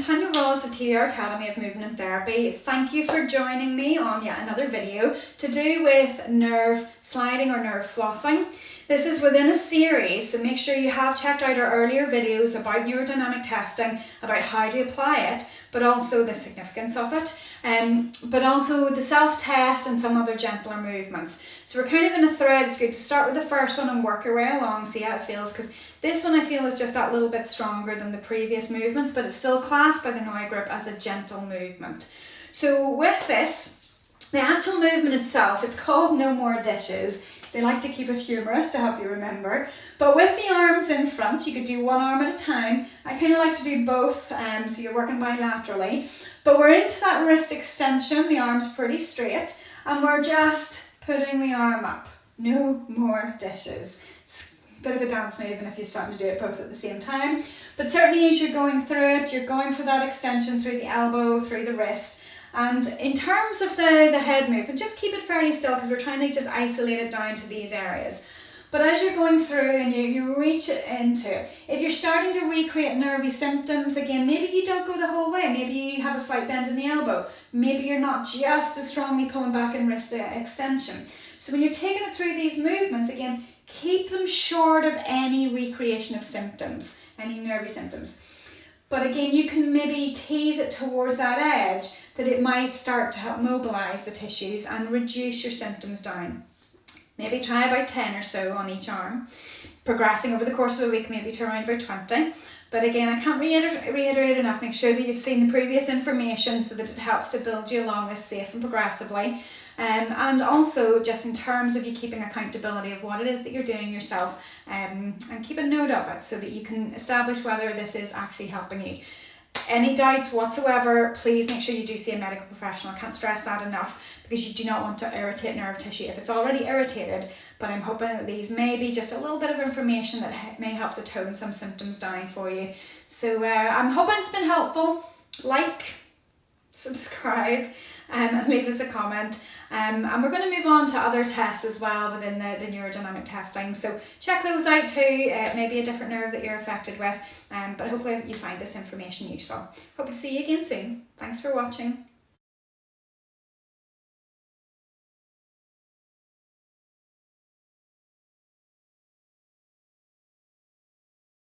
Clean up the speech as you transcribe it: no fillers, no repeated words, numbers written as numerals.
Tanya Ross of TR Academy of Movement and Therapy. Thank you for joining me on yet another video to do with nerve sliding or nerve flossing. This is within a series, so make sure you have checked out our earlier videos about neurodynamic testing, about how to apply it, but also the significance of it, but also the self-test and some other gentler movements. So we're kind of in a thread. It's good to start with the first one and work your way along, see how it feels, because this one I feel is just that little bit stronger than the previous movements, but it's still classed by the Neue group as a gentle movement. So with this, the actual movement itself, it's called No More Dishes. They like to keep it humorous to help you remember. But with the arms in front, you could do one arm at a time. I kind of like to do both, so you're working bilaterally. But we're into that wrist extension, the arm's pretty straight, and we're just putting the arm up. No more dishes. It's a bit of a dance move, and if you're starting to do it both at the same time. But certainly as you're going through it, you're going for that extension through the elbow, through the wrist. And in terms of the head movement, just keep it fairly still because we're trying to just isolate it down to these areas. But as you're going through and you reach it into, if you're starting to recreate nervy symptoms, again, maybe you don't go the whole way. Maybe you have a slight bend in the elbow. Maybe you're not just as strongly pulling back in wrist extension. So when you're taking it through these movements, again, keep them short of any recreation of symptoms, any nervy symptoms. But again, you can maybe tease it towards that edge that it might start to help mobilise the tissues and reduce your symptoms down. Maybe try about 10 or so on each arm, progressing over the course of a week maybe to around about 20. But again, I can't reiterate enough, make sure that you've seen the previous information so that it helps to build you along this safe and progressively. And also just in terms of you keeping accountability of what it is that you're doing yourself, and keep a note of it so that you can establish whether this is actually helping you. Any doubts whatsoever, please make sure you do see a medical professional. I can't stress that enough because you do not want to irritate nerve tissue if it's already irritated. But I'm hoping that these may be just a little bit of information that may help to tone some symptoms down for you. So I'm hoping it's been helpful. Like, subscribe, and leave us a comment. And we're going to move on to other tests as well within the neurodynamic testing. So check those out too, maybe a different nerve that you're affected with. But hopefully you find this information useful. Hope to see you again soon. Thanks for watching.